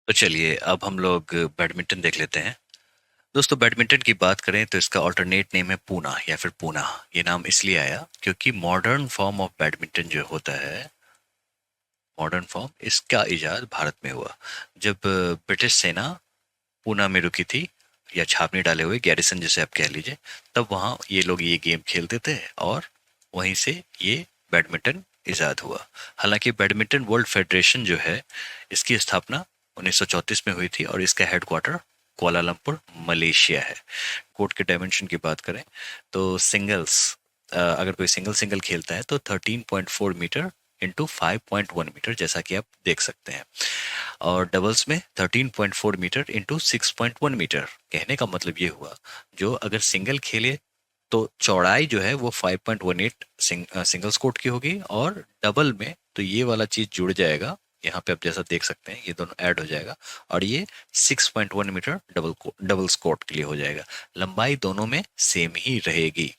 तो चलिए अब हम लोग बैडमिंटन देख लेते हैं। दोस्तों, बैडमिंटन की बात करें तो इसका ऑल्टरनेट नेम है पूना या फिर पूना। ये नाम इसलिए आया क्योंकि मॉडर्न फॉर्म ऑफ बैडमिंटन जो होता है, मॉडर्न फॉर्म इसका इजाद भारत में हुआ जब ब्रिटिश सेना पूना में रुकी थी, या छावनी डाले हुए गैरिसन जिसे आप कह लीजिए। तब वहाँ ये लोग ये गेम खेलते थे और वहीं से ये बैडमिंटन इजाद हुआ। हालांकि बैडमिंटन वर्ल्ड फेडरेशन जो है, इसकी स्थापना 1934 में हुई थी और इसका हेडक्वार्टर कुआलालंपुर मलेशिया है। कोर्ट के डायमेंशन की बात करें तो सिंगल्स, अगर कोई सिंगल सिंगल खेलता है तो 13.4 मीटर इंटू 5.1 मीटर, जैसा कि आप देख सकते हैं। और डबल्स में 13.4 मीटर इंटू 6.1 मीटर। कहने का मतलब ये हुआ, जो अगर सिंगल खेले तो चौड़ाई जो है वो 5.18 सिंगल्स कोर्ट की होगी, और डबल में तो ये वाला चीज जुड़ जाएगा। यहाँ पे आप जैसा देख सकते हैं ये दोनों ऐड हो जाएगा और ये 6.1 मीटर डबल्स कोर्ट के लिए हो जाएगा। लंबाई दोनों में सेम ही रहेगी।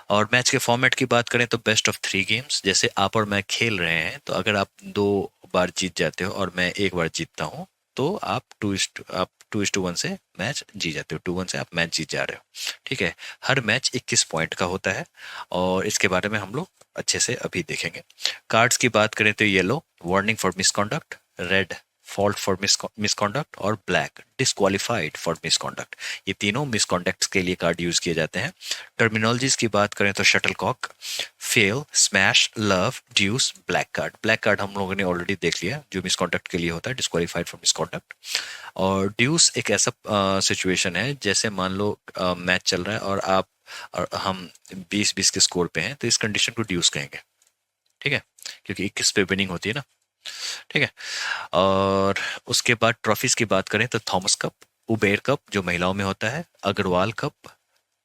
और मैच के फॉर्मेट की बात करें तो बेस्ट ऑफ 3 गेम्स। जैसे आप और मैं खेल रहे हैं, तो अगर आप 2 बार जीत जाते हो और मैं 1 बार जीतता हूँ, तो आप 2:1 से मैच जीत जाते हो। 2-1 से आप मैच जीत जा रहे हो। ठीक है। हर मैच 21 पॉइंट का होता है और इसके बारे में हम लोग अच्छे से अभी देखेंगे। कार्ड्स की बात करें तो yellow warning for misconduct, red fault for misconduct और ब्लैक डिस्क्वालिफाइड फॉर मिसकॉन्डक्ट। ये तीनों मिसकॉन्डक्ट्स के लिए कार्ड यूज किए जाते हैं। टर्मिनोलॉजीज की बात करें तो shuttlecock, fail, smash, love, deuce, black card. Black card हम लोगों ने ऑलरेडी देख लिया, जो मिसकॉन्डक्ट के लिए होता है, डिस्क्वालिफाइड फॉर मिसकॉन्डक्ट। और ड्यूस एक ऐसा सिचुएशन है, जैसे मान लो मैच चल रहा है और हम 20-20 के स्कोर पे हैं, तो इस कंडीशन को ड्यूस कहेंगे। ठीक है, क्योंकि 21 पे विनिंग होती है ना। ठीक है। और उसके बाद ट्रॉफीज की बात करें तो थॉमस कप, उबेर कप जो महिलाओं में होता है, Agarwal cup,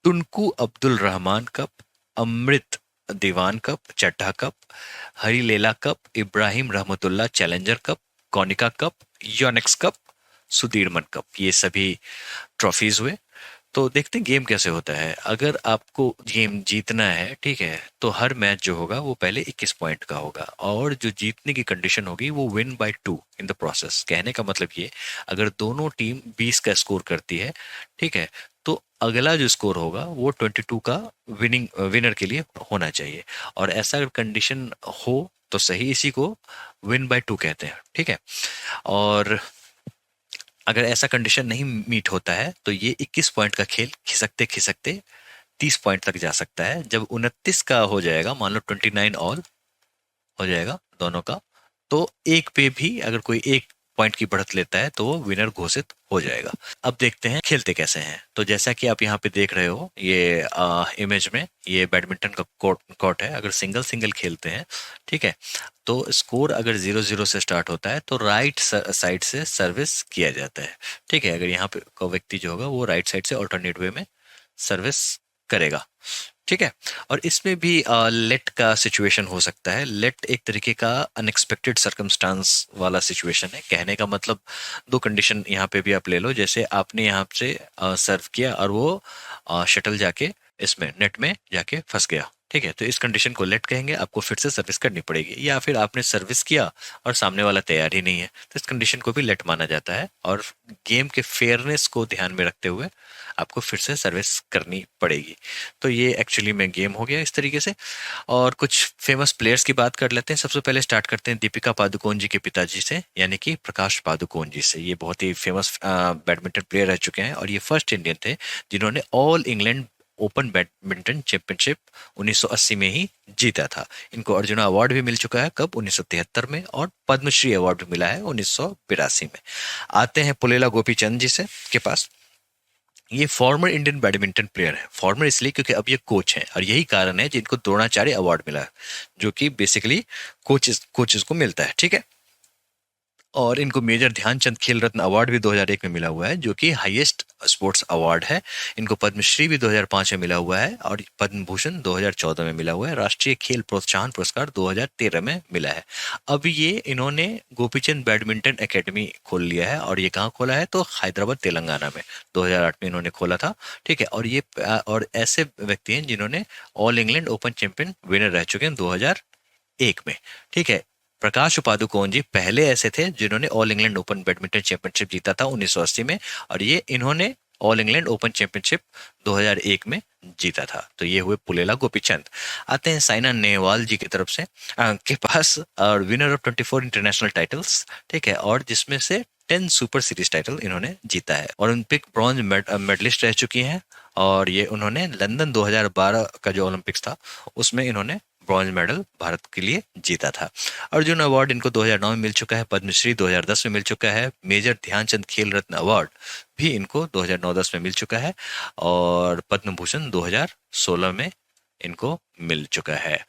Tunku Abdul Rahman cup, Amrit Diwan cup, Chadha cup, Hari Lela cup, Ibrahim Rahimtoola challenger cup, Konica cup, Yonex cup, Sudirman cup. ये सभी ट्रॉफीज हुए। तो देखते हैं गेम कैसे होता है। अगर आपको गेम जीतना है, ठीक है, तो हर मैच जो होगा वो पहले 21 पॉइंट का होगा, और जो जीतने की कंडीशन होगी वो win bye 2 in the process. कहने का मतलब ये, अगर दोनों टीम 20 का स्कोर करती है, ठीक है, तो अगला जो स्कोर होगा वो 22 का विनर के लिए होना चाहिए। और ऐसा अगर कंडीशन हो तो सही, इसी को विन बाय 2 कहते हैं। ठीक है। और अगर ऐसा कंडीशन नहीं मीट होता है तो ये 21 पॉइंट का खेल खिसकते खिसकते 30 पॉइंट तक जा सकता है। जब 29 का हो जाएगा, मान लो 29 ऑल हो जाएगा दोनों का, तो एक पे भी अगर कोई एक पॉइंट की बढ़त लेता है तो वो विनर घोषित हो जाएगा। अब देखते हैं खेलते कैसे हैं। तो जैसा कि आप यहाँ पे देख रहे हो, ये इमेज में ये बैडमिंटन का कोर्ट है। अगर सिंगल सिंगल खेलते हैं, ठीक है, तो स्कोर अगर 0-0 से स्टार्ट होता है तो राइट साइड से सर्विस किया जाता है। ठीक है। अगर यहाँ पे को व्यक्ति जो होगा वो राइट साइड से ऑल्टरनेट वे में सर्विस करेगा। ठीक है। और इसमें भी लेट का सिचुएशन हो सकता है। लेट एक तरीके का अनएक्सपेक्टेड सर्कमस्टांस वाला सिचुएशन है। कहने का मतलब, दो कंडीशन यहाँ पे भी आप ले लो। जैसे आपने यहाँ से सर्व किया और वो शटल जाके इसमें नेट में जाके फंस गया, ठीक है, तो इस कंडीशन को लेट कहेंगे। आपको फिर से सर्विस करनी पड़ेगी, या फिर आपने सर्विस किया और सामने वाला तैयार ही नहीं है, तो इस कंडीशन को भी लेट माना जाता है। और गेम के फेयरनेस को ध्यान में रखते हुए आपको फिर से सर्विस करनी पड़ेगी। तो ये एक्चुअली में गेम हो गया इस तरीके से। और कुछ फेमस प्लेयर्स की बात कर लेते हैं। सबसे पहले स्टार्ट करते हैं दीपिका पादुकोण जी के पिताजी से, यानी कि प्रकाश पादुकोण जी से। ये बहुत ही फेमस बैडमिंटन प्लेयर रह चुके हैं और ये फर्स्ट इंडियन थे जिन्होंने all England open badminton championship 1980 में ही जीता था। इनको अर्जुना अवार्ड भी मिल चुका है, कब, 1973 में, और पद्मश्री अवार्ड भी मिला है 1982 में। आते हैं पुलेला गोपीचंद जी से के पास। ये फॉर्मर इंडियन बैडमिंटन प्लेयर है। फॉर्मर इसलिए क्योंकि अब ये कोच हैं, और यही कारण है जिनको द्रोणाचार्य अवार्ड मिला है, जो कि बेसिकली कोचेस को मिलता है। ठीक है। और इनको मेजर ध्यानचंद खेल रत्न अवार्ड भी 2001 में मिला हुआ है, जो कि हाईएस्ट स्पोर्ट्स अवार्ड है। इनको पद्मश्री भी 2005 में मिला हुआ है, और पद्म भूषण 2014 में मिला हुआ है। राष्ट्रीय खेल प्रोत्साहन पुरस्कार 2013 में मिला है। अब ये इन्होंने गोपीचंद बैडमिंटन एकेडमी खोल लिया है, और ये कहाँ खोला है, तो हैदराबाद तेलंगाना में 2008 में इन्होंने खोला था। ठीक है। और ये और ऐसे व्यक्ति हैं जिन्होंने all England open champion winner रह चुके हैं 2001 में। ठीक है। प्रकाश पादुकोण जी पहले ऐसे थे जिन्होंने all England open badminton championship जीता था 1980 में, और ये इन्होंने ऑल इंग्लैंड ओपन चैंपियनशिप 2001 में जीता था। तो ये हुए पुलेला गोपीचंद। आते हैं साइना नेहवाल जी की तरफ से के पास, और विनर ऑफ 24 इंटरनेशनल टाइटल्स, ठीक है, और जिसमें से 10 सुपर सीरीज टाइटल इन्होंने जीता है। ओलंपिक ब्रॉन्ज मेडलिस्ट रह चुकी हैं, और ये उन्होंने लंदन 2012 का जो ओलंपिक्स था उसमें इन्होंने ब्रॉन्ज मेडल भारत के लिए जीता था। अर्जुन अवार्ड इनको 2009 में मिल चुका है, पद्मश्री 2010 में मिल चुका है, मेजर ध्यानचंद खेल रत्न अवार्ड भी इनको 2009-10 में मिल चुका है, और पद्म भूषण 2016 में इनको मिल चुका है।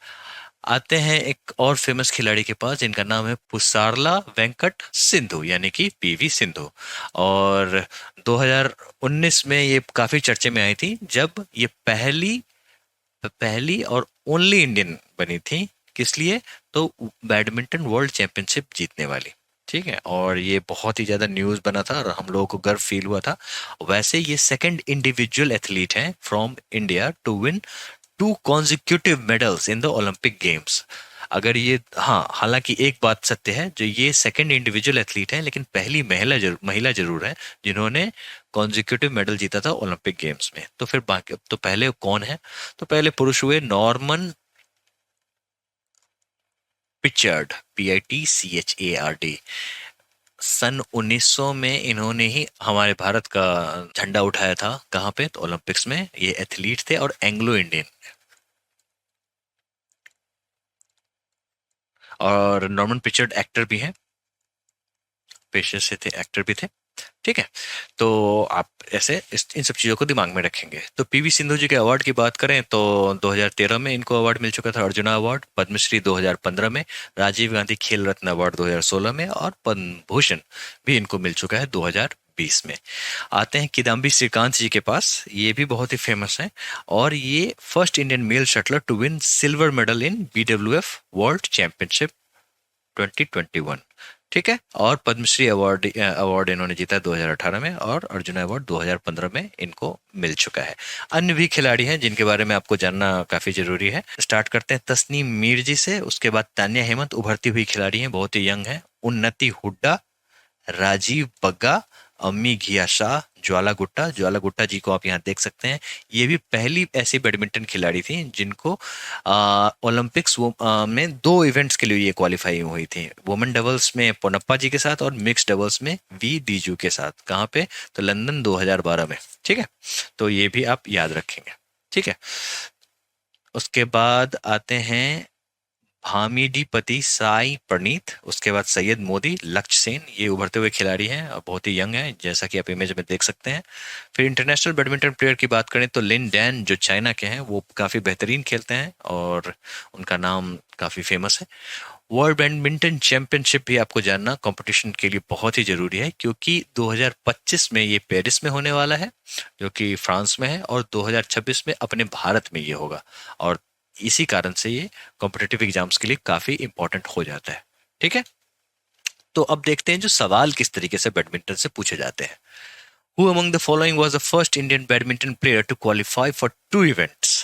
आते हैं एक और फेमस खिलाड़ी के पास जिनका नाम है पुसारला वेंकट सिंधु, यानी कि पीवी सिंधु। और 2019 में ये काफी चर्चे में आई थी जब ये पहली और ओनली इंडियन बनी थी। किस लिए? तो बैडमिंटन वर्ल्ड चैंपियनशिप जीतने वाली, ठीक है, और ये बहुत ही ज्यादा न्यूज बना था और हम लोगों को गर्व फील हुआ था। वैसे ये सेकंड इंडिविजुअल एथलीट हैं from India to win 2 consecutive medals in the Olympic Games। अगर ये, हाँ, हालांकि एक बात सत्य है, जो ये सेकंड इंडिविजुअल एथलीट हैं, लेकिन पहली महिला जरूर है जिन्होंने कॉन्जिक्यूटिव मेडल जीता था ओलंपिक गेम्स में। तो फिर बाकी, तो पहले कौन है? तो पहले पुरुष हुए नॉर्मन पिचर्ड, PITCHARD। सन 1900 में इन्होंने ही हमारे भारत का झंडा उठाया था। कहाँ पे? तो ओलंपिक्स में। ये एथलीट थे और एंग्लो इंडियन, और नॉर्मन पिचर्ड एक्टर भी हैं, पेशे से थे, एक्टर भी थे, ठीक है। तो आप ऐसे इन सब चीजों को दिमाग में रखेंगे। तो पीवी सिंधु जी के अवार्ड की बात करें तो 2013 में इनको अवार्ड मिल चुका था, अर्जुना अवार्ड, पद्मश्री 2015 में, राजीव गांधी खेल रत्न अवार्ड 2016 में, और पद्म भूषण भी इनको मिल चुका है 2020 में। आते हैं किदाम्बी श्रीकांत जी के पास। ये भी बहुत ही फेमस हैं, और ये first Indian male shuttler to win silver medal in BWF world championship 2021, ठीक है। और पद्मश्री अवार्ड इन्होंने जीता 2018 में, और अर्जुन अवार्ड 2015 में इनको मिल चुका है। अन्य भी खिलाड़ी हैं जिनके बारे में आपको जानना काफी जरूरी है। स्टार्ट करते हैं तस्नीम मीर जी से, उसके बाद तान्या हेमंत, उभरती हुई खिलाड़ी हैं, बहुत ही यंग है। उन्नति हुड्डा, राजीव बग्गा, अम्मी घिया शाह, ज्वाला गुट्टा जी को आप यहाँ देख सकते हैं। ये भी पहली ऐसी बैडमिंटन खिलाड़ी थी जिनको ओलंपिक्स में 2 इवेंट्स के लिए ये क्वालिफाई हुई थी। वुमेन डबल्स में पोनप्पा जी के साथ, और मिक्स डबल्स में वी डीजू के साथ। कहाँ पे? तो लंदन 2012 में, ठीक है। तो ये भी आप याद रखेंगे, ठीक है। उसके बाद आते हैं भामिडीपति साई प्रणीत, उसके बाद सैयद मोदी, लक्ष्य सेन। ये उभरते हुए खिलाड़ी हैं और बहुत ही यंग हैं, जैसा कि आप इमेज में देख सकते हैं। फिर इंटरनेशनल बैडमिंटन प्लेयर की बात करें तो लिन डैन, जो चाइना के हैं, वो काफी बेहतरीन खेलते हैं और उनका नाम काफी फेमस है। वर्ल्ड बैडमिंटन चैंपियनशिप भी आपको जानना कंपटीशन के लिए बहुत ही जरूरी है, क्योंकि 2025 में ये पेरिस में होने वाला है, जो कि फ्रांस में है, और 2026 में अपने भारत में ये होगा। और इसी कारण से ये कॉम्पिटिटिव एग्जाम्स के लिए काफी इंपॉर्टेंट हो जाता है, ठीक है। तो अब देखते हैं जो सवाल किस तरीके से बैडमिंटन से पूछे जाते हैं। Who among the following was the first Indian badminton player to qualify for 2 events,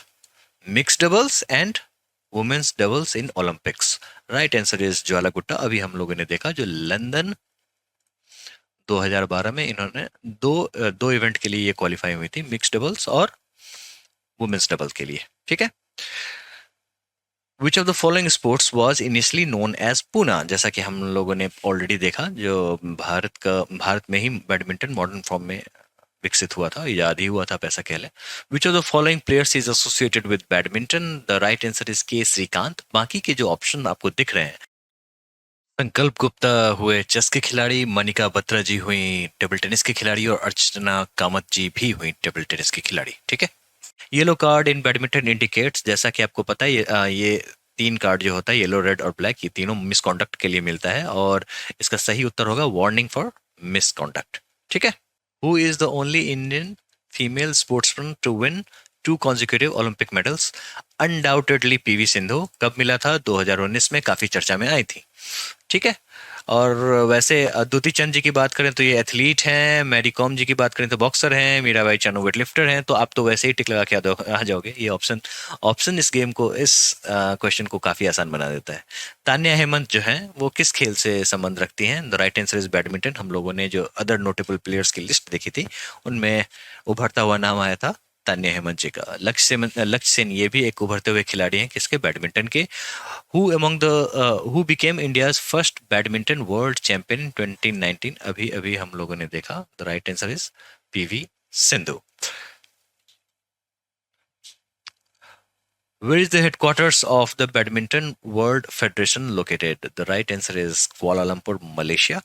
mixed doubles and women's doubles in Olympics? Right answer is ज्वाला गुट्टा। अभी हम लोगों ने देखा जो लंदन 2012 में इन्होंने दो इवेंट के लिए ये क्वालिफाई हुई थी, मिक्स डबल्स और वुमेन्स डबल के लिए, ठीक है। Which of the following sports was initially known as Poona? जैसा कि हम लोगों ने ऑलरेडी देखा, जो भारत में ही बैडमिंटन मॉडर्न फॉर्म में विकसित हुआ था, इजाद ही हुआ था, ऐसा कह लें। Which of the following players is associated with badminton? The right answer is K Shrikant. बाकी के जो ऑप्शन आपको दिख रहे हैं, संकल्प गुप्ता हुए चेस के खिलाड़ी, मनिका बत्रा जी हुई टेबल टेनिस के खिलाड़ी, और अर्चना कामत जी भी हुई टेबल टेनिस की खिलाड़ी, ठीक है। येलो कार्ड इन बैडमिंटन इंडिकेट्स, जैसा कि आपको पता है, ये 3 कार्ड जो होता है, येलो, रेड और ब्लैक, ये तीनों मिसकॉन्डक्ट के लिए मिलता है, और इसका सही उत्तर होगा वार्निंग फॉर मिसकॉन्डक्ट, ठीक है। Who is the only Indian female sportsman to win 2 consecutive Olympic medals? Undoubtedly PV Sindhu. कब मिला था? 2019 में, काफी चर्चा में आई थी, ठीक है। और वैसे द्युति चंद जी की बात करें तो ये एथलीट हैं, मैरी कॉम जी की बात करें तो बॉक्सर हैं, मीराबाई चानू वेटलिफ्टर हैं। तो आप तो वैसे ही टिक लगा के आ जाओगे। ये ऑप्शन ऑप्शन इस गेम को, इस क्वेश्चन को काफी आसान बना देता है। तान्या हेमंत जो है वो किस खेल से संबंध रखती हैं? The right answer is badminton. हम लोगों ने जो अदर नोटेबल प्लेयर्स की लिस्ट देखी थी उनमें उभरता हुआ नाम आया था तान्या हेमंत जी का। लक्ष्य सेन ये भी एक उभरते हुए खिलाड़ी हैं किसके? बैडमिंटन के। Who became India's first badminton world champion in 2019? अभी अभी हम लोगों ने देखा। The right answer is PV Sindhu. Where is the headquarters of the Badminton World Federation located? The right answer is Kuala Lumpur, Malaysia.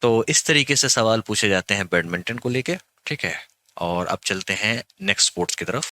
तो इस तरीके से सवाल पूछे जाते हैं बैडमिंटन को लेके। ठीक है, और अब चलते हैं नेक्स्ट स्पोर्ट्स की तरफ।